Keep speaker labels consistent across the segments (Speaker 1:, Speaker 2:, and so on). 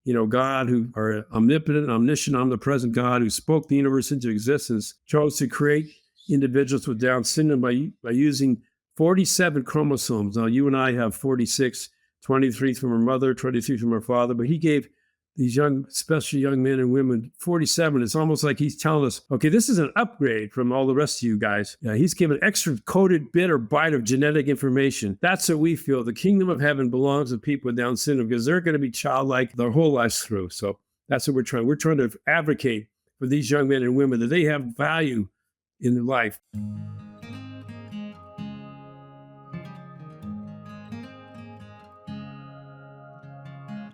Speaker 1: God, who are omnipotent, omniscient, omnipresent God, who spoke the universe into existence, chose to create individuals with Down syndrome by using 47 chromosomes. Now, you and I have 46, 23 from our mother, 23 from our father, but he gave these young, especially young men and women, 47. It's almost like he's telling us, okay, this is an upgrade from all the rest of you guys. He's given extra coded bit or byte of genetic information. That's what we feel. The kingdom of heaven belongs to people with Down syndrome because they're going to be childlike their whole lives through. So that's what we're trying. We're trying to advocate for these young men and women that they have value in their life.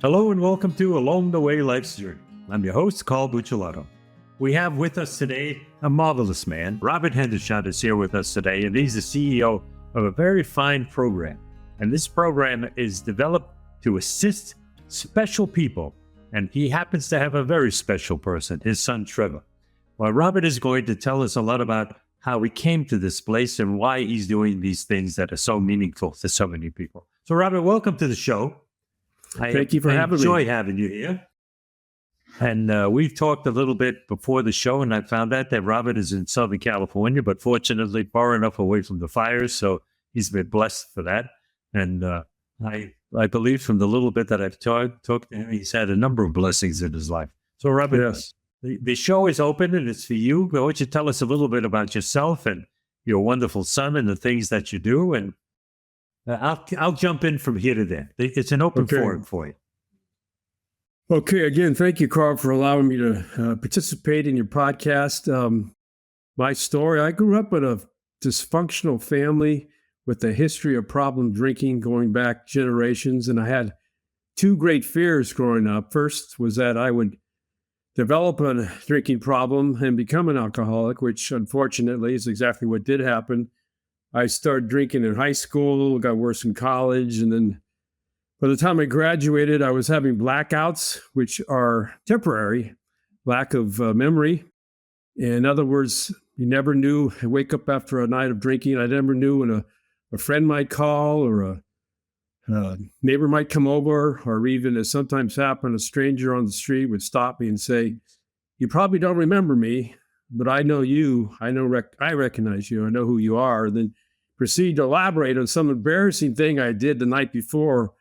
Speaker 2: Hello and welcome to Along the Way Life's Journey. I'm your host, Carl Buccellato. We have with us today a marvelous man. Robert Hendershot is here with us today, and he's the CEO of a very fine program. And this program is developed to assist special people, and he happens to have a very special person, his son, Trevor. Well, Robert is going to tell us a lot about how he came to this place and why he's doing these things that are so meaningful to so many people. So, Robert, welcome to the show.
Speaker 1: Thank you for having me.
Speaker 2: I enjoy having you here. And we've talked a little bit before the show, and I found out that Robert is in Southern California, but fortunately far enough away from the fires, so he's been blessed for that. And I believe from the little bit that I've talked to him, he's had a number of blessings in his life. So, Robert,
Speaker 1: yes.
Speaker 2: The show is open, and it's for you. Why don't you tell us a little bit about yourself and your wonderful son and the things that you do, and I'll jump in from here to there. It's an open forum for you.
Speaker 1: Okay. Again, thank you, Carl, for allowing me to participate in your podcast. My story, I grew up in a dysfunctional family with a history of problem drinking going back generations. And I had two great fears growing up. First was that I would develop a drinking problem and become an alcoholic, which unfortunately is exactly what did happen. I started drinking in high school, got worse in college, and then by the time I graduated, I was having blackouts, which are temporary, lack of memory. In other words, you never knew. I wake up after a night of drinking. I never knew when a friend might call or a neighbor might come over, or even, as sometimes happened, a stranger on the street would stop me and say, "You probably don't remember me, but I know you. I recognize you. I know who you are." And then proceed to elaborate on some embarrassing thing I did the night before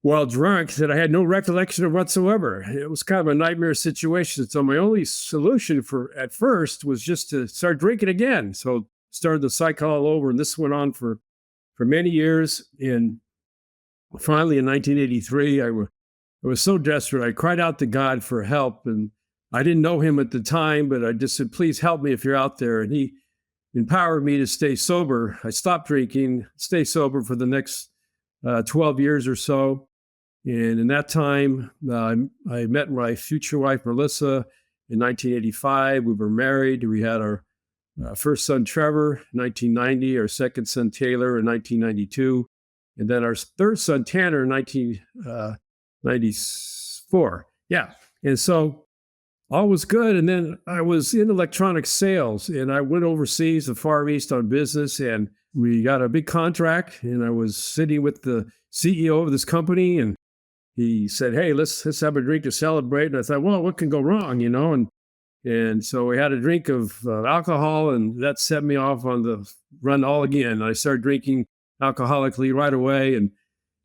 Speaker 1: while drunk that I had no recollection of whatsoever. It was kind of a nightmare situation. So my only solution at first was just to start drinking again. So started the cycle all over, and this went on for many years. And finally, in 1983, I was so desperate, I cried out to God for help. And I didn't know him at the time, but I just said, "Please help me if you're out there." And he empowered me to stay sober. I stopped drinking, stay sober for the next 12 years or so. And in that time, I met my future wife, Melissa, in 1985. We were married. We had our first son, Trevor, in 1990, our second son, Taylor, in 1992, and then our third son, Tanner, in 1994. Yeah. And so all was good. And then I was in electronic sales, and I went overseas, the Far East, on business, and we got a big contract. And I was sitting with the CEO of this company, and he said, "Hey, let's have a drink to celebrate." And I thought, well, what can go wrong, And so we had a drink of alcohol, and that set me off on the run all again. I started drinking alcoholically right away. And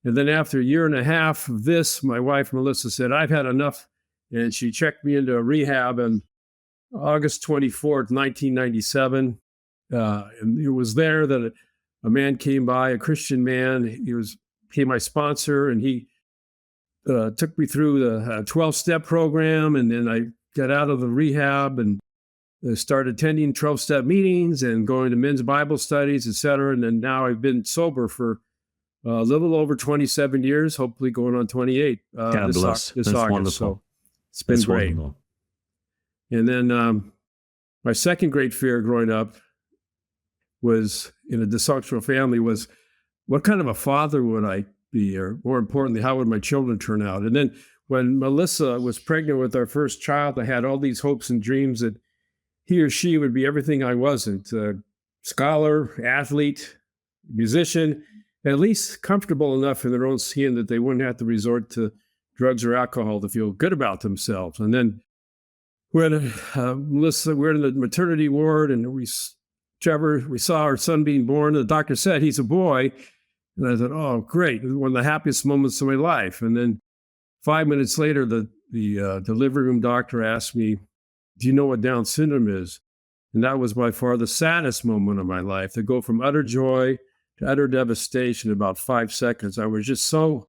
Speaker 1: then after a year and a half of this, my wife, Melissa, said, "I've had enough." And she checked me into rehab on August 24th, 1997. And it was there that a man came by, a Christian man. He became my sponsor, and he took me through the 12-step program. And then I got out of the rehab and started attending 12-step meetings and going to men's Bible studies, et cetera. And then now I've been sober for a little over 27 years, hopefully going on 28
Speaker 2: God bless.
Speaker 1: this
Speaker 2: That's
Speaker 1: August.
Speaker 2: wonderful.
Speaker 1: So it's been great.
Speaker 2: Wonderful.
Speaker 1: And then my second great fear growing up was, in a dysfunctional family, was what kind of a father would I be? Or more importantly, how would my children turn out? And then when Melissa was pregnant with our first child, I had all these hopes and dreams that he or she would be everything I wasn't: scholar, athlete, musician, at least comfortable enough in their own skin that they wouldn't have to resort to drugs or alcohol to feel good about themselves. And then when Melissa, we're in the maternity ward, and Trevor, we saw our son being born. The doctor said he's a boy. And I thought, oh, great. One of the happiest moments of my life. And then 5 minutes later, the delivery room doctor asked me, do you know what Down syndrome is? And that was by far the saddest moment of my life, to go from utter joy to utter devastation in about 5 seconds. I was just so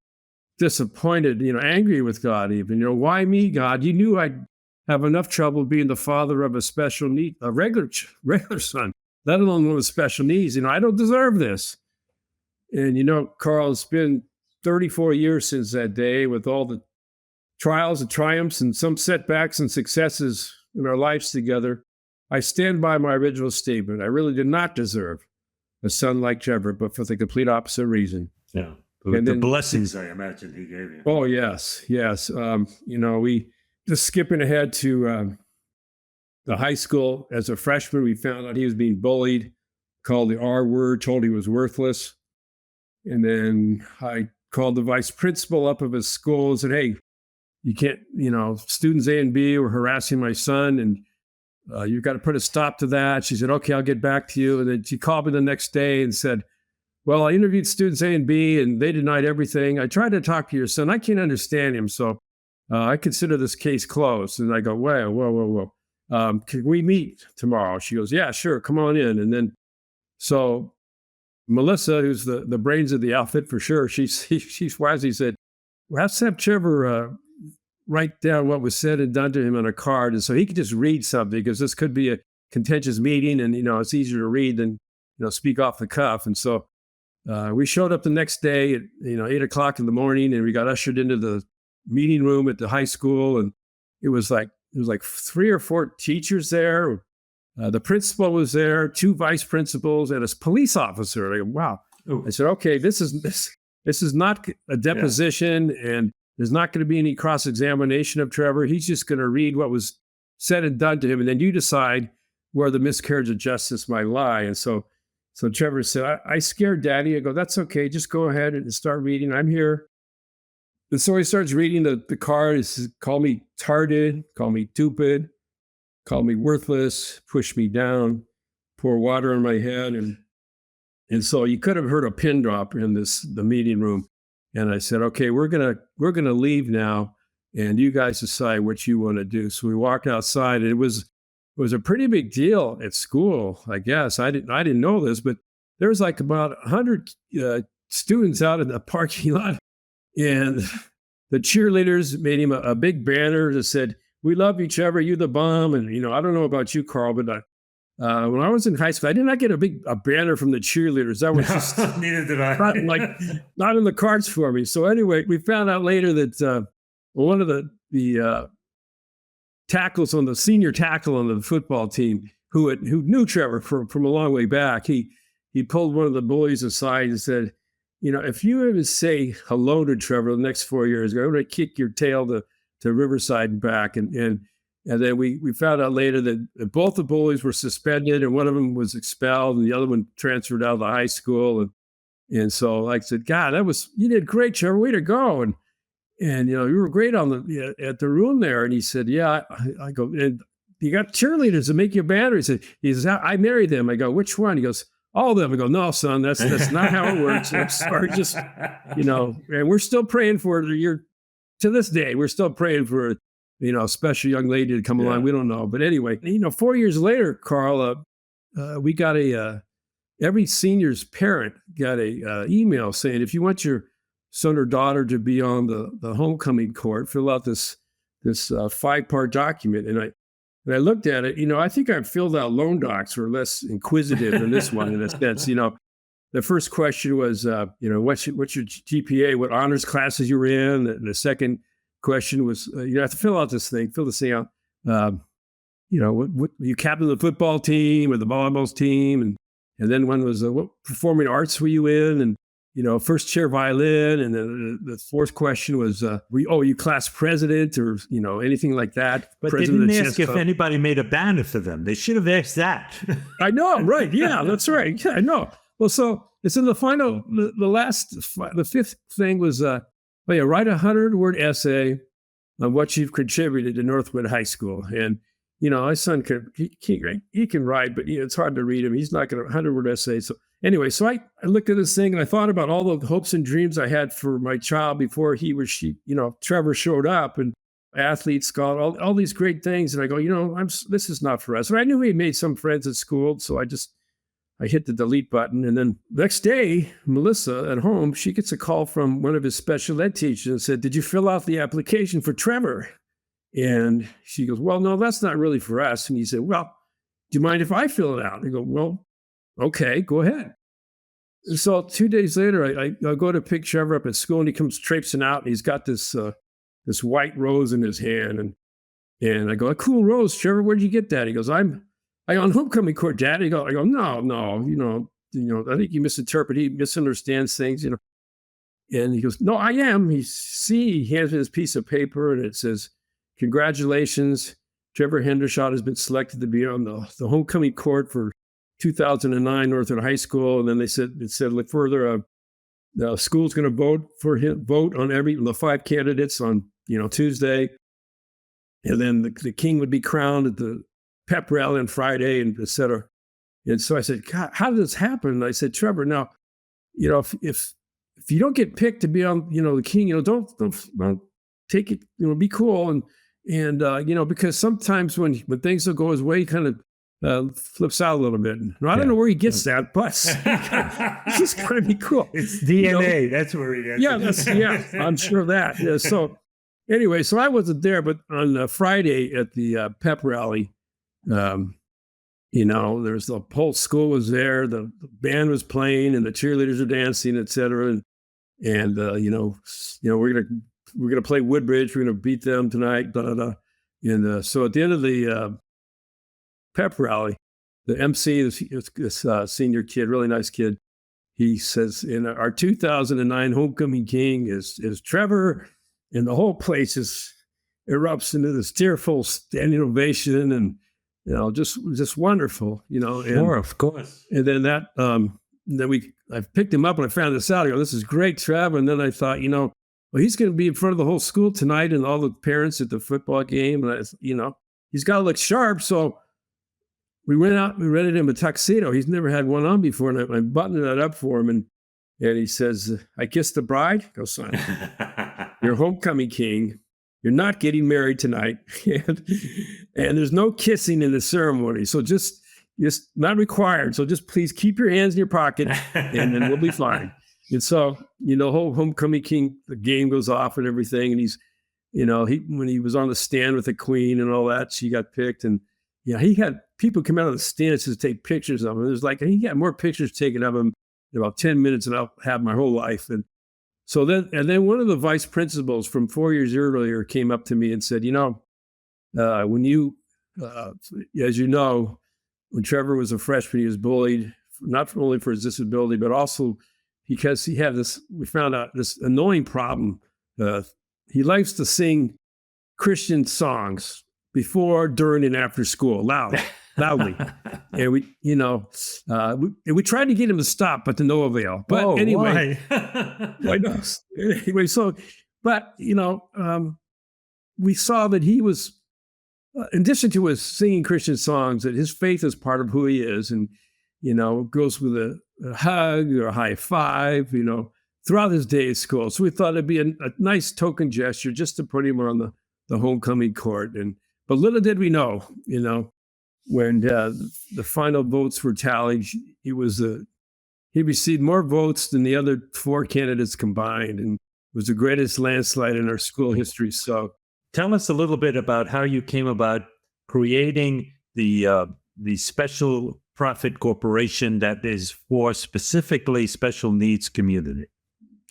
Speaker 1: disappointed, angry with God even. Why me, God? You knew I'd have enough trouble being the father of a regular son, let alone one with special needs. I don't deserve this. And, Carl, it's been 34 years since that day, with all the trials and triumphs and some setbacks and successes in our lives together. I stand by my original statement. I really did not deserve a son like Trevor, but for the complete opposite reason.
Speaker 2: Yeah. The blessings, I imagine, he gave you.
Speaker 1: Oh, yes. We just skipping ahead to the high school. As a freshman, we found out he was being bullied, called the R word, told he was worthless. And then I called the vice principal up of his school and said, hey, you can't, students A and B were harassing my son, and you've got to put a stop to that. She said, okay, I'll get back to you. And then she called me the next day and said, well, I interviewed students A and B, and they denied everything. I tried to talk to your son. I can't understand him. So I consider this case closed. And I go, whoa. Can we meet tomorrow? She goes, yeah, sure. Come on in. And then, so Melissa, who's the brains of the outfit for sure, she's wisely said, well, let's have Trevor write down what was said and done to him on a card, and so he could just read something, because this could be a contentious meeting, and it's easier to read than speak off the cuff. And so we showed up the next day at 8:00 in the morning, and we got ushered into the meeting room at the high school, and it was like 3 or 4 teachers there. The principal was there, 2 vice principals, and a police officer. I go, wow. Ooh. I said, okay, this is not a deposition, and there's not going to be any cross-examination of Trevor. He's just going to read what was said and done to him, and then you decide where the miscarriage of justice might lie. And so Trevor said, I scared Daddy. I go, that's okay. Just go ahead and start reading. I'm here. And so he starts reading the card. He says, call me tarded, call me stupid, call me worthless, push me down, pour water on my head. And so you could have heard a pin drop in the meeting room. And I said, okay, we're gonna leave now, and you guys decide what you want to do. So we walked outside, and it was a pretty big deal at school, I guess. I didn't know this, but there was like about 100 students out in the parking lot, and the cheerleaders made him a big banner that said, "We love you, Trevor. You the bomb." And I don't know about you, Carl, but when I was in high school, I did not get a banner from the cheerleaders. That was just
Speaker 2: neither did I.
Speaker 1: not in the cards for me. So anyway, we found out later that one of the tackles on the senior tackle on the football team, who knew Trevor from a long way back, he pulled one of the bullies aside and said, if you ever say hello to Trevor the next 4 years, I'm going to kick your tail to Riverside and back. And then we found out later that both the bullies were suspended, and one of them was expelled, and the other one transferred out of the high school. And so I said, God, you did great, Trevor, way to go. And you were great at the room there. And he said, yeah. I go, and you got cheerleaders that make you a banner. He says, I married them. I go, which one? He goes, all of them. I go, no, son, that's not how it works. I'm sorry, just, and we're still praying for it. To this day, we're still praying for a special young lady to come along. We don't know. But anyway, 4 years later, Carl, we got every senior's parent got a email saying, if you want your son or daughter to be on the homecoming court, fill out this 5-part document. And I looked at it, I think I filled out loan docs were less inquisitive than this one in a sense. The first question was, what's your GPA, what honors classes you were in? And the second question was, you have to fill this thing out. What you captain the football team or the volleyball team? And then one was, what performing arts were you in? And, first chair violin. And then the fourth question was, were you class president or, anything like that?
Speaker 2: But president they didn't ask if anybody made a banner for them. They should have asked that.
Speaker 1: I know, right. Yeah, that's right. Yeah, I know. Well, so it's in the final, the fifth thing was, oh yeah, write a 100-word essay on what you've contributed to Northwood High School. And, my son he can write, but it's hard to read him. He's not going to 100-word essay. So anyway, so I looked at this thing and I thought about all the hopes and dreams I had for my child before Trevor showed up, and athlete, scholar, all these great things. And I go, this is not for us. And I knew he made some friends at school. So I hit the delete button. And then next day, Melissa at home, she gets a call from one of his special ed teachers and said, "Did you fill out the application for Trevor?" And she goes, "Well, no, that's not really for us." And he said, "Well, do you mind if I fill it out?" I go, "Well, okay, go ahead." And so 2 days later, I go to pick Trevor up at school, and he comes traipsing out, and he's got this white rose in his hand. And I go, "A cool rose, Trevor. Where'd you get that?" He goes, I on homecoming court, Dad. I go, no, I think you misinterpret. He misunderstands things, And he goes, "No, I am." He hands me this piece of paper, and it says, "Congratulations, Trevor Hendershot has been selected to be on the homecoming court for 2009 Northwood High School." And then it said, look further, the school's going to vote on the 5 candidates on, Tuesday. And then the king would be crowned at the pep rally on Friday, and et cetera. And so I said, "God, how did this happen?" And I said, "Trevor, now, if you don't get picked to be on, the king, don't take it, be cool." And because sometimes when things don't go his way, he kind of flips out a little bit. And I don't know where he gets that, but it's just going to be cool.
Speaker 2: It's DNA. That's where he gets it.
Speaker 1: Yeah, I'm sure of that. Yeah, so anyway, so I wasn't there, but on Friday at the pep rally, there's the whole school was there, the band was playing, and the cheerleaders were dancing, et cetera. And we're gonna play Woodbridge. We're gonna beat them tonight. Da da da. And so at the end of the pep rally, the MC, this senior kid, really nice kid, he says, "In our 2009 homecoming king is Trevor," and the whole place erupts into this tearful standing ovation, and just wonderful, And,
Speaker 2: sure, of course.
Speaker 1: And then I picked him up and I found this out. I go, "This is great, Trevor." And then I thought, well, he's going to be in front of the whole school tonight and all the parents at the football game. And he's got to look sharp. So we went out, we rented him a tuxedo. He's never had one on before. And I buttoned that up for him. And he says, "I kissed the bride." I go, "Son, you're homecoming king. You're not getting married tonight." and there's no kissing in the ceremony. So just not required. So just please keep your hands in your pocket, and then we'll be fine. And so, whole homecoming king, the game goes off and everything. And he's, when he was on the stand with the queen and all that, she got picked. And he had people come out of the stands to take pictures of him. It was like, he got more pictures taken of him in about 10 minutes than I'll have my whole life. And so then one of the vice principals from 4 years earlier came up to me and said, when you, as you know, when Trevor was a freshman, he was bullied, not only for his disability, but also because we found out this annoying problem. He likes to sing Christian songs before, during, and after school, loudly. And we tried to get him to stop, but to no avail. But anyway, why not? Anyway, so, but, we saw that he was, in addition to his singing Christian songs, that his faith is part of who he is. And, goes with a hug or a high five, throughout his day at school. So we thought it'd be a nice token gesture just to put him on the homecoming court. But little did we know, when the final votes were tallied, he received more votes than the other 4 candidates combined, and was the greatest landslide in our school history. So
Speaker 2: tell us a little bit about how you came about creating the special profit corporation that is for specifically special needs community.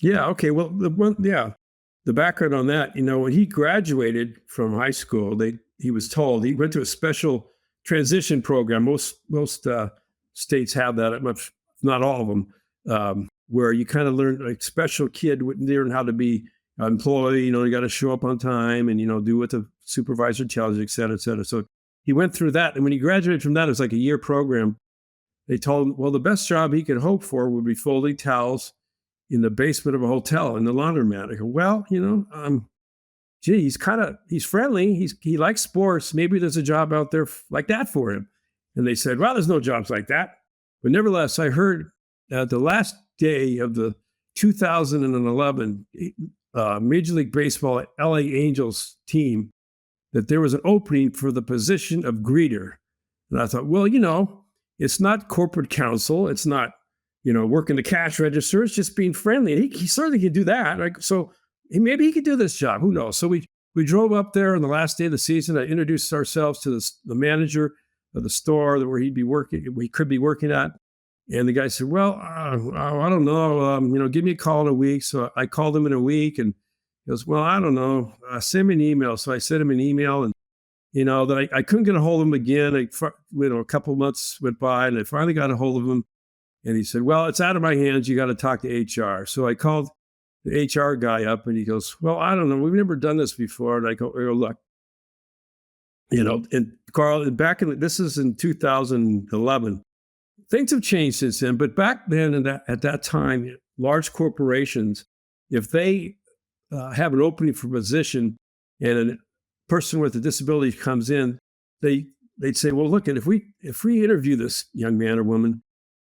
Speaker 1: Yeah. Okay. Well, the background on that, when he graduated from high school, he was told he went to a special transition program. Most states have that, not all of them, where you kind of learn, like, special kid would learn how to be an employee. You got to show up on time and do what the supervisor tells you, et cetera, et cetera. So he went through that, and when he graduated from that, it was like a year program. They told him, well, the best job he could hope for would be folding towels in the basement of a hotel in the laundromat. I go, well, gee, he's friendly. He likes sports. Maybe there's a job out there like that for him. And they said, well, there's no jobs like that. But nevertheless, I heard the last day of the 2011 Major League Baseball LA Angels team that there was an opening for the position of greeter. And I thought, well, it's not corporate counsel. It's not, working the cash register. It's just being friendly. And he certainly can do that. So maybe he could do this job. Who knows? So we drove up there on the last day of the season. I introduced ourselves to the manager of the store where we could be working at. And the guy said, well, I don't know. Give me a call in a week. So I called him in a week and he goes, well, I don't know. Send me an email. So I sent him an email and, that I couldn't get a hold of him again. A couple of months went by and I finally got a hold of him. And he said, well, it's out of my hands. You got to talk to HR. So I called the HR guy up and he goes, well, I don't know. We've never done this before. And I go, look, and Carl, this is in 2011. Things have changed since then, but back then at that time, large corporations, if they have an opening for a position and a person with a disability comes in, they'd say, well, look, if we interview this young man or woman,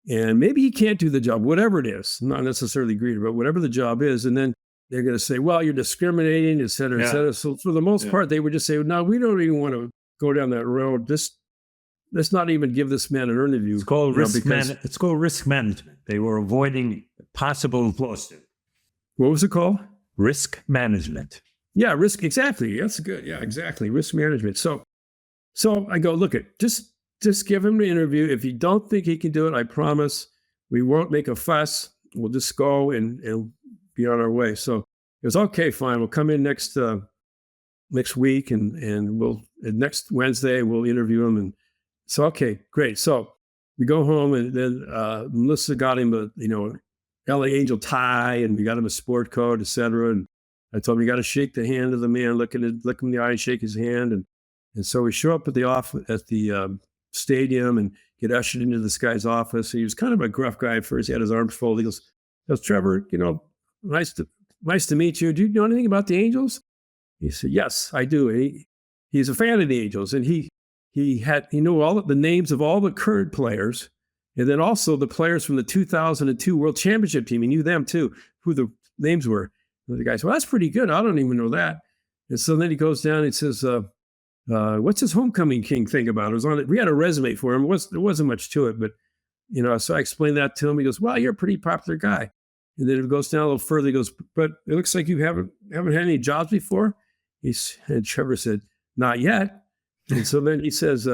Speaker 1: and maybe he can't do the job, whatever it is, not necessarily greeter, but whatever the job is, and then they're going to say, well, you're discriminating, et cetera, et cetera. So for the most part, they would just say, no, we don't even want to go down that road. Let's not even give this man an interview.
Speaker 2: It's called risk management. They were avoiding possible lawsuit.
Speaker 1: What was it called?
Speaker 2: Risk management.
Speaker 1: Yeah, risk. Exactly. That's good. Yeah, exactly. Risk management. So I go, look, just give him the interview. If you don't think he can do it, I promise we won't make a fuss. We'll just go and be on our way. So it was okay, fine. We'll come in next week and next Wednesday we'll interview him. And so, okay, great. So we go home and then Melissa got him a, LA Angel tie and we got him a sport coat, et cetera. And I told him, you got to shake the hand of the man, look him in the eye and shake his hand. And so we show up at the stadium and get ushered into this guy's office. He was kind of a gruff guy at first. He had his arms folded. He goes, Trevor, nice to meet you. Do you know anything about the Angels? He said, yes, I do. He's a fan of the Angels. And he knew all the names of all the current players. And then also the players from the 2002 World Championship team. He knew them too, who the names were. And the guy said, well, that's pretty good. I don't even know that. And so then he goes down and says, what's his homecoming king thing about? It was on it. We had a resume for him. There wasn't much to it, but so I explained that to him. He goes, well, you're a pretty popular guy. And then it goes down a little further. He goes, but it looks like you haven't had any jobs before. And Trevor said, not yet. And so then he says,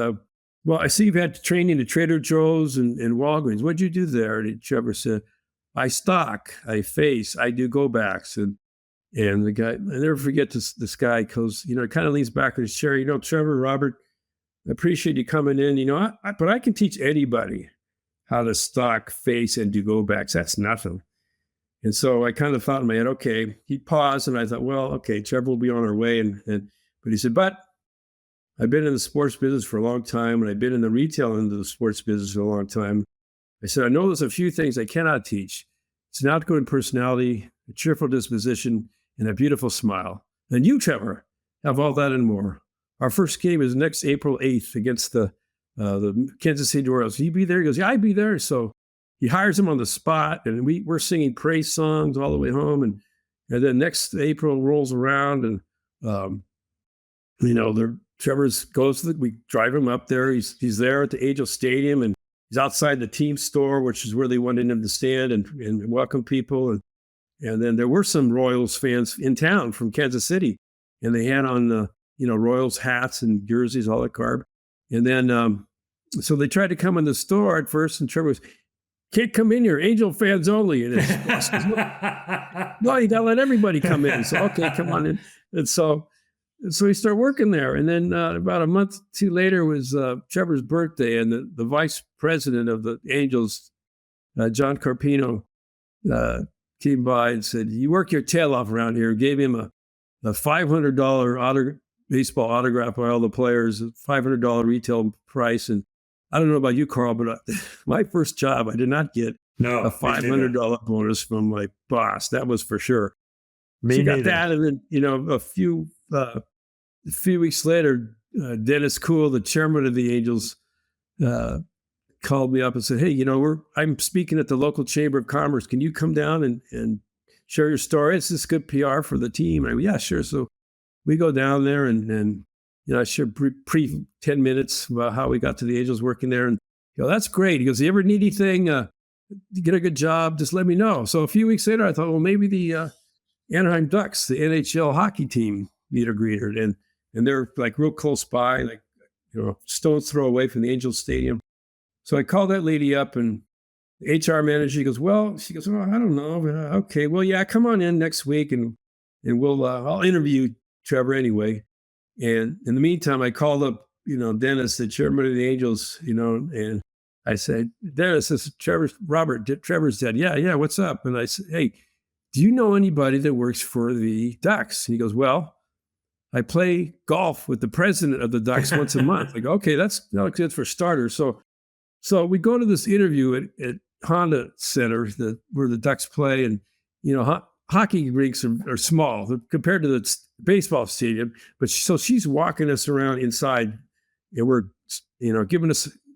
Speaker 1: well, I see you've had training at Trader Joe's and Walgreens. What'd you do there? And Trevor said, I stock, I face, I do go backs. And the guy, I never forget this guy goes, kind of leans back in his chair. Trevor, Robert, I appreciate you coming in. But I can teach anybody how to stock, face, and do go backs. That's nothing. And so I kind of thought in my head, okay. He paused, and I thought, well, okay, Trevor will be on our way. But he said, but I've been in the sports business for a long time, and I've been in the retail end of the sports business for a long time. I said, I know there's a few things I cannot teach. It's an outgoing personality, a cheerful disposition, and a beautiful smile. And you, Trevor, have all that and more. Our first game is next April 8th against the Kansas City Royals. Will you be there? He goes, yeah, I'd be there. So he hires him on the spot, and we're singing praise songs all the way home. And then next April rolls around, and Trevor we drive him up there. He's there at the Angel Stadium, and he's outside the team store, which is where they wanted him to stand and welcome people. And then there were some Royals fans in town from Kansas City, and they had on the Royals hats and jerseys, all that garb. And then so they tried to come in the store at first, and Trevor was, can't come in here, Angel fans only. And his boss goes, no, you got to let everybody come in. So okay, come on in. And so he started working there. And then about a month or two later was Trevor's birthday, and the vice president of the Angels, John Carpino, came by and said, you work your tail off around here. Gave him a $500 baseball autograph by all the players, a $500 retail price. And I don't know about you, Carl, but my first job I did not get.
Speaker 2: No,
Speaker 1: a $500 bonus from my boss. That was for sure.
Speaker 2: Me
Speaker 1: She got
Speaker 2: neither.
Speaker 1: that, and then a few weeks later, Dennis Kuhl, the chairman of the Angels, called me up and said, "Hey, I'm speaking at the local Chamber of Commerce. Can you come down and share your story? It's just good PR for the team." I go, "Yeah, sure." So we go down there and I share pre 10 minutes about how we got to the Angels working there. And that's great. He goes, "You ever need anything, get a good job, just let me know." So a few weeks later, I thought, well, maybe the Anaheim Ducks, the NHL hockey team, need a greeter. And they're like real close by, like, stone's throw away from the Angels Stadium. So I called that lady up, and the HR manager, she goes, "Oh, I don't know. Okay, well, yeah, come on in next week and I'll interview Trevor anyway." And in the meantime, I called up, Dennis, the chairman of the Angels, and I said, "Dennis, this is Trevor's dad." Yeah, what's up? And I said, "Hey, do you know anybody that works for the Ducks?" And he goes, "Well, I play golf with the president of the Ducks once a month." I go, "Okay, that's not good for starters." So we go to this interview at Honda Center, where the Ducks play, and hockey rinks are small compared to the baseball stadium. But she's walking us around inside, and we're giving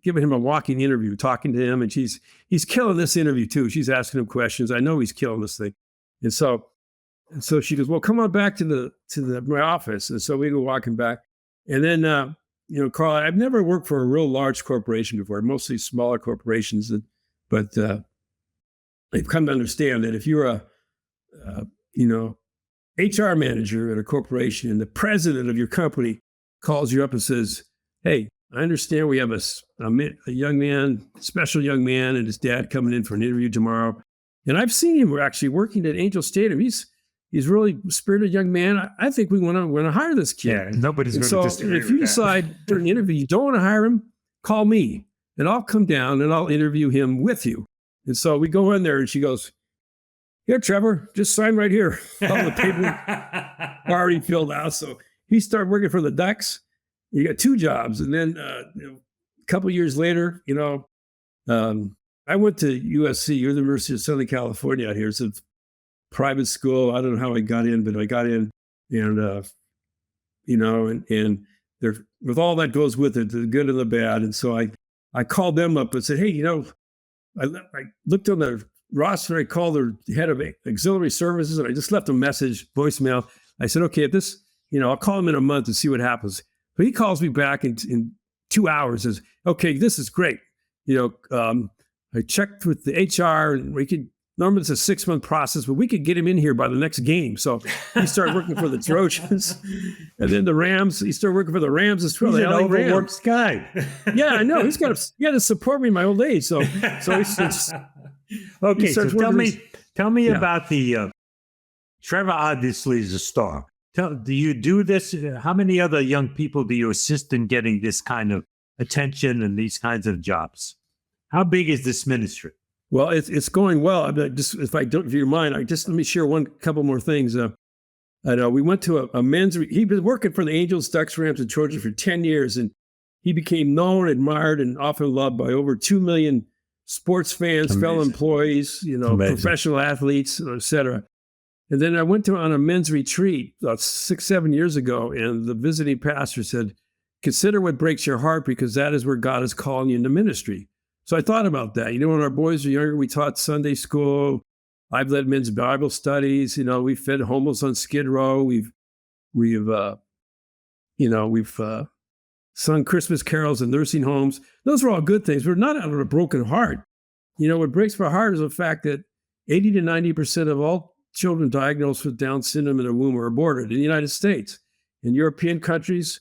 Speaker 1: him a walking interview, talking to him, and he's killing this interview too. She's asking him questions. I know he's killing this thing, and so she goes, "Well, come on back to my office." And so we go walking back, and then Carl, I've never worked for a real large corporation before, mostly smaller corporations, but I've come to understand that if you're a HR manager at a corporation and the president of your company calls you up and says, "Hey, I understand we have a young man, special young man, and his dad coming in for an interview tomorrow. And I've seen him actually working at Angel Stadium. He's really a spirited young man. I think we want to hire this kid."
Speaker 2: Yeah, nobody's going to disagree
Speaker 1: if you
Speaker 2: with that.
Speaker 1: decide during the interview you don't want to hire him, call me, and I'll come down and I'll interview him with you. And so we go in there, and she goes, "Here, Trevor, just sign right here." All the paper already filled out. So he started working for the Ducks. He got 2 jobs. And then a couple of years later, I went to USC, University of Southern California out here. It's a private school. I don't know how I got in, but I got in, and and there, with all that goes with it, the good and the bad. And so I called them up and said, "Hey, I looked on the roster. I called the head of auxiliary services, and I just left a message, voicemail. I said, okay, if this, I'll call him in a month and see what happens." But he calls me back in 2 hours, says, "Okay, this is great. I checked with the HR, and normally it's a 6-month process, but we could get him in here by the next game." So he started working for the Trojans, and then the Rams. He started working for the Rams as well.
Speaker 2: He's
Speaker 1: the
Speaker 2: an
Speaker 1: LA
Speaker 2: overworked guy.
Speaker 1: Yeah, I know. He got to support me in my old age. So he's
Speaker 2: Okay, so tell me
Speaker 1: Yeah.
Speaker 2: about the Trevor. Obviously, is a star. Do you do this? How many other young people do you assist in getting this kind of attention and these kinds of jobs? How big is this ministry?
Speaker 1: Well, it's going well. If you mind, let me share couple more things. I know we went to a men's. He'd been working for the Angels, Ducks, Rams, and Trojans for 10 years, and he became known, admired, and often loved by over 2 million sports fans,
Speaker 2: Amazing.
Speaker 1: fellow employees,
Speaker 2: Amazing.
Speaker 1: professional athletes, et cetera. And then I went on a men's retreat about 6-7 years ago, and the visiting pastor said, "Consider what breaks your heart, because that is where God is calling you into ministry." So I thought about that. When our boys were younger, we taught Sunday school. I've led men's Bible studies. We fed homeless on Skid Row. We've sung Christmas carols in nursing homes. Those are all good things. We're not out of a broken heart. What breaks my heart is the fact that 80 to 90% of all children diagnosed with Down syndrome in the womb are aborted in the United States. In European countries,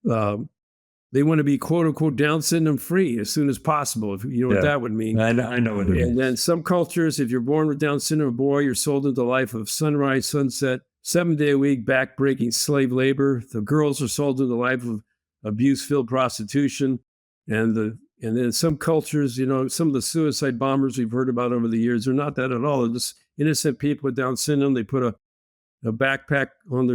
Speaker 1: they want to be quote unquote Down syndrome free as soon as possible. If you know what that would mean.
Speaker 2: I know what it means.
Speaker 1: And then some cultures, if you're born with Down syndrome, a boy, you're sold into a life of sunrise, sunset, 7-day-a-week, back-breaking slave labor. The girls are sold into a life of abuse-filled prostitution. And then some cultures, some of the suicide bombers we've heard about over the years are not that at all. They're just innocent people with Down syndrome. They put a backpack on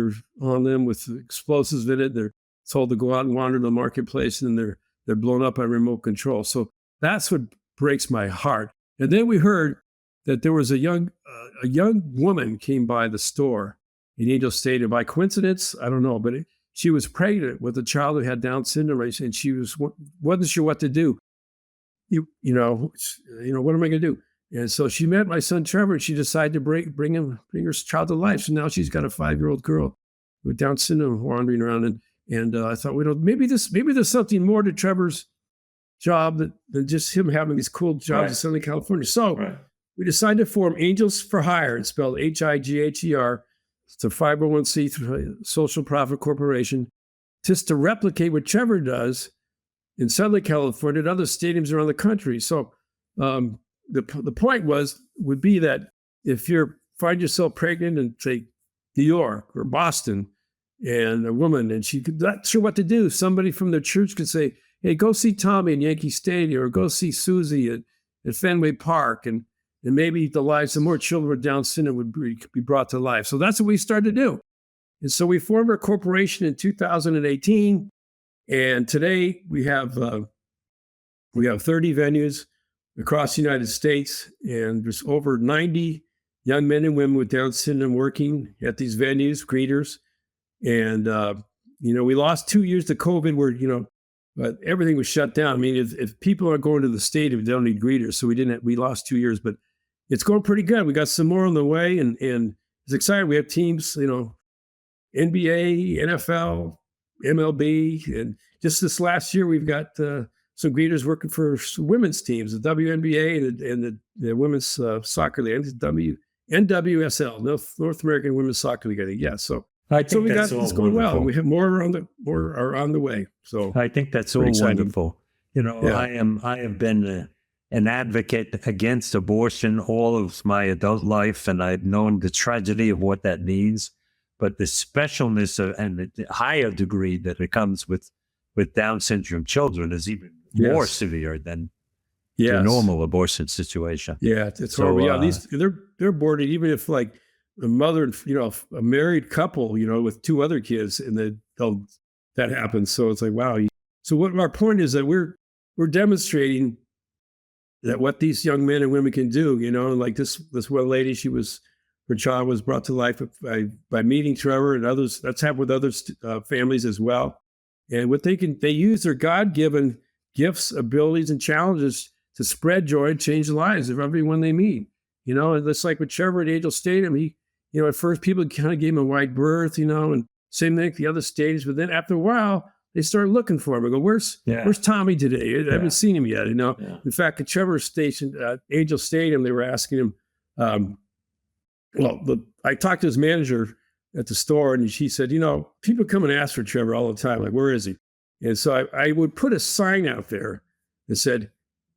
Speaker 1: them with explosives in it. They're told to go out and wander the marketplace, and they're blown up by remote control. So that's what breaks my heart. And then we heard that there was a young woman came by the store in Angel Stadium. By coincidence, I don't know, but she was pregnant with a child who had Down syndrome, and she wasn't sure what to do. You know, what am I going to do? And so she met my son Trevor, and she decided to bring her child to life. So now she's got a 5-year-old girl with Down syndrome wandering around, and I thought, maybe there's something more to Trevor's job than just him having these cool jobs in Southern California. So we decided to form Angels for Hire. It's spelled HIGHER. It's a 501c3 social profit corporation, just to replicate what Trevor does in Southern California and other stadiums around the country. So the point would be that if you find yourself pregnant in, say, New York or Boston, and a woman, and she could not sure what to do, somebody from their church could say, hey, go see Tommy in Yankee Stadium, or go see Susie at Fenway Park, and maybe the lives of more children with Down syndrome would be brought to life. So that's what we started to do. And so we formed our corporation in 2018, and today we have 30 venues across the United States, and there's over 90 young men and women with Down syndrome working at these venues, greeters. And, we lost 2 years to COVID where, but everything was shut down. I mean, if people are going to the stadium, they don't need greeters. So we lost 2 years, but it's going pretty good. We got some more on the way, and it's exciting. We have teams, NBA, NFL, MLB, and just this last year, we've got some greeters working for some women's teams, the WNBA and the women's soccer league, NWSL, North American Women's Soccer League, I think. Yeah, so
Speaker 2: that's
Speaker 1: it's going well. We have more are on the way. So
Speaker 2: I think that's all wonderful. I have been an advocate against abortion all of my adult life, and I've known the tragedy of what that means. But the specialness and the higher degree that it comes with Down syndrome children is even more severe than the normal abortion situation. Yeah,
Speaker 1: it's horrible. Yeah, they're aborted even if like a mother, a married couple, with 2 other kids, and that happens. So it's like, wow. So what our point is that we're demonstrating that what these young men and women can do, like this one lady, her child was brought to life by meeting Trevor, and others. That's happened with other families as well. And what they use their God-given gifts, abilities, and challenges to spread joy and change the lives of everyone they meet. And it's like with Trevor at Angel Stadium, he, at first people kind of gave him a wide berth, and same thing with the other stadiums. But then after a while, they started looking for him. I go, where's Tommy today? I haven't seen him yet. In fact, at Trevor's station, Angel Stadium, they were asking him. I talked to his manager at the store, and she said, people come and ask for Trevor all the time. Like, where is he? And so I would put a sign out there that said,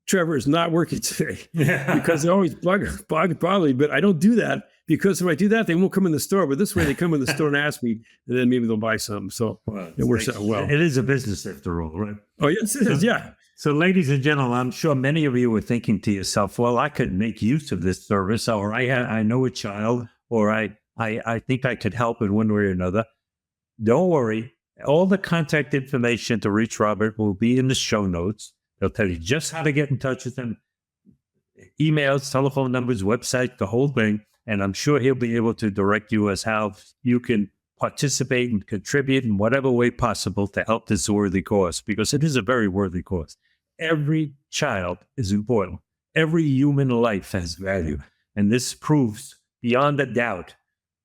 Speaker 1: Trevor is not working today, because they always bother me. But I don't do that, because if I do that, they won't come in the store. But this way, they come in the store and ask me, and then maybe they'll buy something. So it works out well.
Speaker 2: It is a business after all, right?
Speaker 1: Oh, yes, it is. Yeah.
Speaker 2: So, ladies and gentlemen, I'm sure many of you were thinking to yourself, well, I could make use of this service, or I know a child, or I think I could help in one way or another. Don't worry. All the contact information to reach Robert will be in the show notes. They'll tell you just how to get in touch with him, emails, telephone numbers, website, the whole thing. And I'm sure he'll be able to direct you as how you can participate and contribute in whatever way possible to help this worthy cause, because it is a very worthy cause. Every child is important. Every human life has value. And this proves beyond a doubt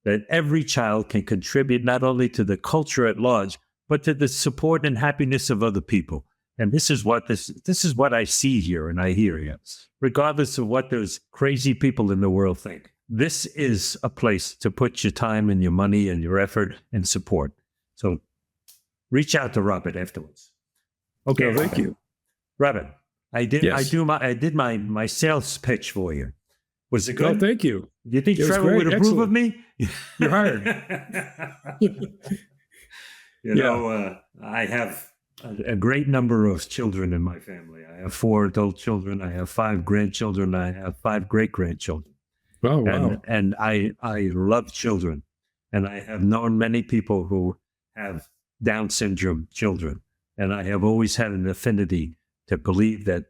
Speaker 2: that every child can contribute not only to the culture at large, but to the support and happiness of other people. And this is what I see here and I hear here, regardless of what those crazy people in the world think. This is a place to put your time and your money and your effort and support. So reach out to Robert afterwards. Okay,
Speaker 1: thank you,
Speaker 2: Robert. I did my sales pitch for you. Was it good?
Speaker 1: Oh, thank you.
Speaker 2: Do you think Trevor would approve of me?
Speaker 1: You're hired.
Speaker 2: I have a great number of children in my family. I have 4 adult children. I have 5 grandchildren. I have 5 great-grandchildren.
Speaker 1: Oh, wow.
Speaker 2: And I love children. And I have known many people who have Down syndrome children. And I have always had an affinity to believe that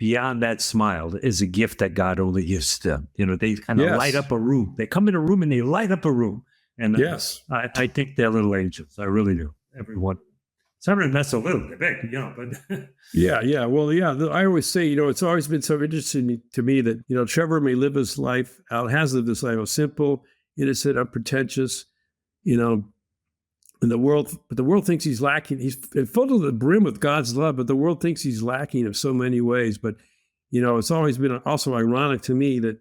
Speaker 2: beyond that smile is a gift that God only gives to them. They kind of
Speaker 1: Yes.
Speaker 2: light up a room. They come in a room and they light up a room. And
Speaker 1: Yes.
Speaker 2: I think they're little angels. I really do. Everyone. Some of them that's a little bit big, but
Speaker 1: Yeah. Well, yeah, I always say, it's always been so interesting to me that, Trevor may live his life out, has lived his life simple, innocent, unpretentious, and but the world thinks he's lacking. He's full to the brim with God's love, but the world thinks he's lacking in so many ways. But, it's always been also ironic to me that,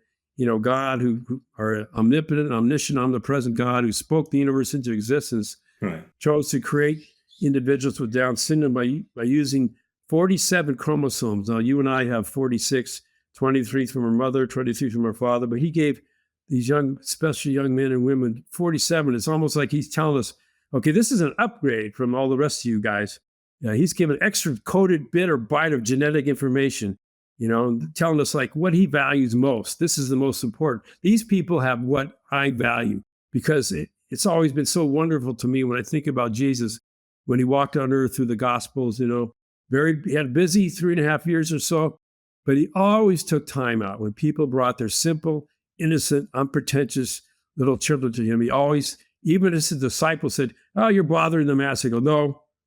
Speaker 1: God, who are omnipotent, omniscient, omnipresent God, who spoke the universe into existence,
Speaker 2: right,
Speaker 1: chose to create individuals with Down syndrome by using 47 chromosomes. Now, you and I have 46, 23 from our mother, 23 from our father, but he gave these young, especially young men and women, 47. It's almost like he's telling us, okay, this is an upgrade from all the rest of you guys. He's given extra coded bit or byte of genetic information, telling us like what he values most. This is the most important. These people have what I value, because it's always been so wonderful to me when I think about Jesus, when he walked on earth through the Gospels, he had a busy 3.5 years or so, but he always took time out when people brought their simple, innocent, unpretentious little children to him. He always, even as his disciples said, "Oh, you're bothering the master." He goes,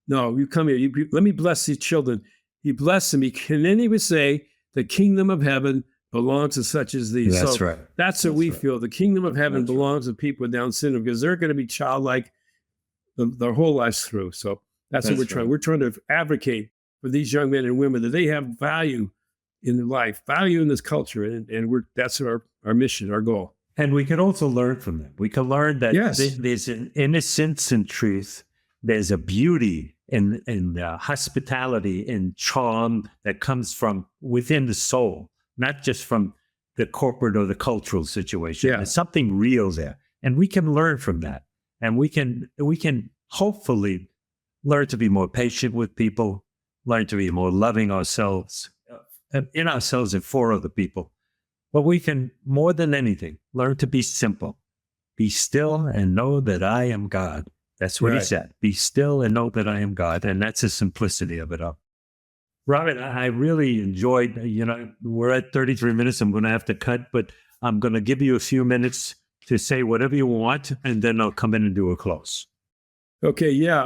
Speaker 1: no, you come here. Let me bless these children. He blessed them. And then he would say, "The kingdom of heaven belongs to such as these."
Speaker 2: That's
Speaker 1: so
Speaker 2: right.
Speaker 1: That's what we feel. The kingdom of heaven belongs to people with Down syndrome, because they're going to be childlike their whole lives through. So that's what we're trying. We're trying to advocate for these young men and women that they have value in their life, value in this culture, and that's our mission, our goal.
Speaker 2: And we can also learn from them. We can learn that there's an innocence in truth. There's a beauty in hospitality and charm that comes from within the soul, not just from the corporate or the cultural situation.
Speaker 1: Yeah.
Speaker 2: There's something real there. And we can learn from that. And we can hopefully learn to be more patient with people, learn to be more loving ourselves, in ourselves and for other people. But we can, more than anything, learn to be simple. Be still and know that I am God. That's what he said. Be still and know that I am God. And that's the simplicity of it all. Robert, I really enjoyed, we're at 33 minutes. I'm going to have to cut, but I'm going to give you a few minutes to say whatever you want, and then I'll come in and do a close.
Speaker 1: Okay, yeah.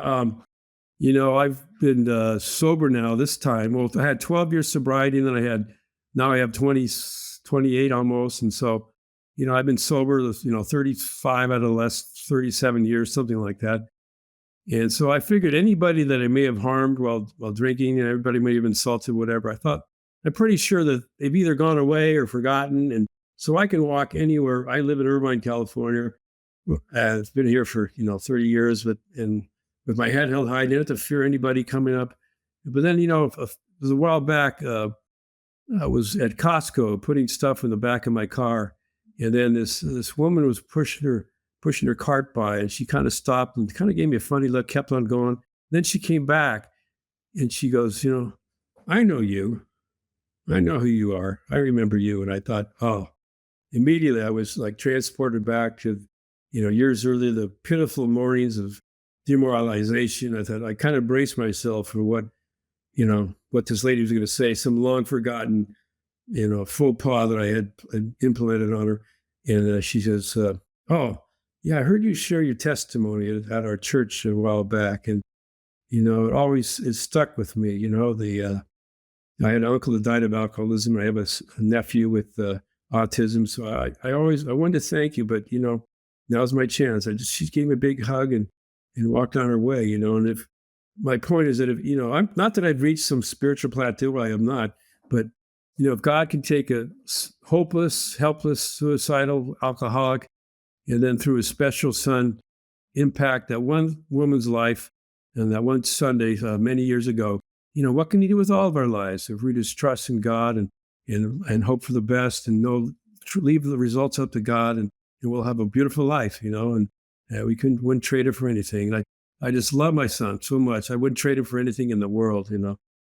Speaker 1: I've been sober now this time. Well, I had 12 years sobriety, and then now I have 28 almost. And so, I've been sober, 35 out of the last 37 years, something like that. And so I figured anybody that I may have harmed while drinking, and everybody may have insulted, whatever, I'm pretty sure that they've either gone away or forgotten. And so I can walk anywhere. I live in Irvine, California. I've been here for, 30 years, and with my head held high, I didn't have to fear anybody coming up. But then, it was a while back, I was at Costco putting stuff in the back of my car. And then this woman was pushing her cart by, and she kind of stopped and kind of gave me a funny look, kept on going. Then she came back and she goes, "I know you. I know who you are. I remember you." And I thought, oh, immediately I was like transported back to, years earlier, the pitiful mornings of demoralization. I thought I kind of braced myself for what this lady was going to say, some long forgotten, faux pas that I had implemented on her. And she says, "Oh, yeah, I heard you share your testimony at our church a while back. And, it always is stuck with me. I had an uncle that died of alcoholism. I have a nephew with autism. So I wanted to thank you, but, now's my chance." She gave me a big hug and walked on her way, and if my point is that if, I'm not that I've reached some spiritual plateau, I am not, but, if God can take a hopeless, helpless, suicidal alcoholic, and then through his special son, impact that one woman's life, and that one Sunday many years ago, what can he do with all of our lives if we just trust in God and hope for the best and leave the results up to God, and we'll have a beautiful life, and wouldn't trade it for anything. And I just love my son so much. I wouldn't trade him for anything in the world.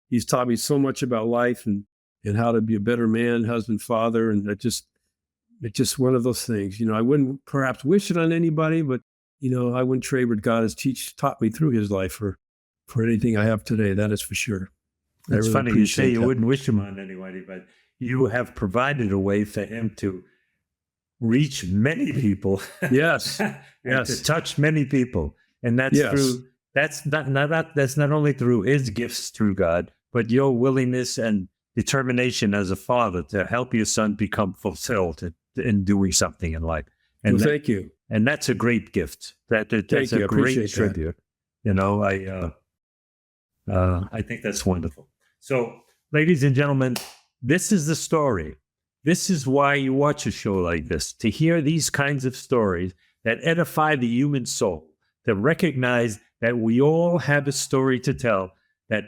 Speaker 1: He's taught me so much about life and how to be a better man, husband, father, and it's just one of those things. I wouldn't perhaps wish it on anybody, but I wouldn't trade what God has taught me through his life for anything I have today. That is for sure.
Speaker 2: It's
Speaker 1: really
Speaker 2: funny you say
Speaker 1: appreciate
Speaker 2: you
Speaker 1: that.
Speaker 2: wouldn't wish him on anybody, but you have provided a way for him to reach many people.
Speaker 1: Yes.
Speaker 2: And
Speaker 1: Yes.
Speaker 2: to touch many people. And that's
Speaker 1: Yes.
Speaker 2: through that's not only through his gifts through God, but your willingness and determination as a father to help your son become fulfilled in doing something in life. And
Speaker 1: Well, thank you.
Speaker 2: and that's a great gift. That's
Speaker 1: Thank you. I
Speaker 2: a great
Speaker 1: appreciate that.
Speaker 2: tribute. You know, I think that's wonderful. So, ladies and gentlemen, this is the story. This is why you watch a show like this, to hear these kinds of stories that edify the human soul, to recognize that we all have a story to tell that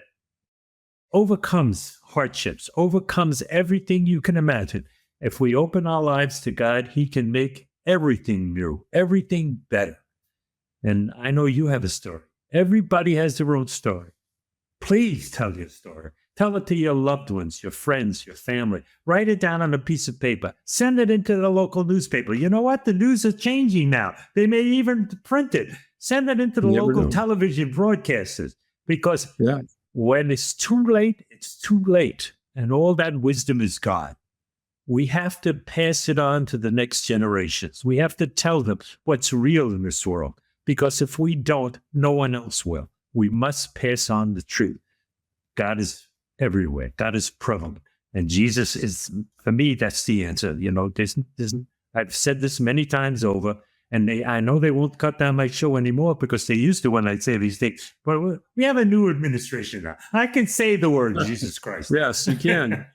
Speaker 2: overcomes hardships, overcomes everything you can imagine. If we open our lives to God, He can make everything new, everything better. And I know you have a story. Everybody has their own story. Please tell your story. Tell it to your loved ones, your friends, your family. Write it down on a piece of paper. Send it into the local newspaper. You know what? The news is changing now. They may even print it. Send it into the
Speaker 1: You never
Speaker 2: local
Speaker 1: know.
Speaker 2: television broadcasters. Because
Speaker 1: Yeah.
Speaker 2: when it's too late, it's too late. And all that wisdom is God. We have to pass it on to the next generations. We have to tell them what's real in this world. Because if we don't, no one else will. We must pass on the truth. God is everywhere. God is prevalent. And Jesus is, for me, that's the answer. You know, I've said this many times over, and I know they won't cut down my show anymore because they used to when I say these things. But we have a new administration now. I can say the word Jesus Christ.
Speaker 1: Yes, you can.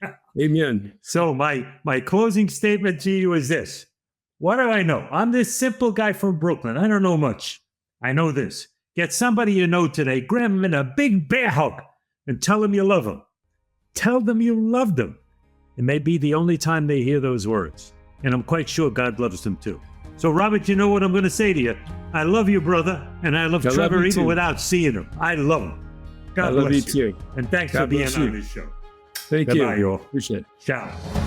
Speaker 1: Amen.
Speaker 2: So my closing statement to you is this. What do I know? I'm this simple guy from Brooklyn. I don't know much. I know this. Get somebody you know today, grab them in a big bear hug, and tell them you love them. Tell them you love them. It may be the only time they hear those words. And I'm quite sure God loves them too. So, Robert, you know what I'm going to say to you. I love you, brother. And I love Trevor
Speaker 1: you
Speaker 2: even
Speaker 1: too.
Speaker 2: without seeing him. I love him. God
Speaker 1: I love
Speaker 2: bless
Speaker 1: you too.
Speaker 2: And thanks
Speaker 1: God
Speaker 2: for being
Speaker 1: bless
Speaker 2: on
Speaker 1: you.
Speaker 2: this show.
Speaker 1: Thank
Speaker 2: Goodbye,
Speaker 1: you.
Speaker 2: y'all.
Speaker 1: Appreciate it.
Speaker 2: Ciao.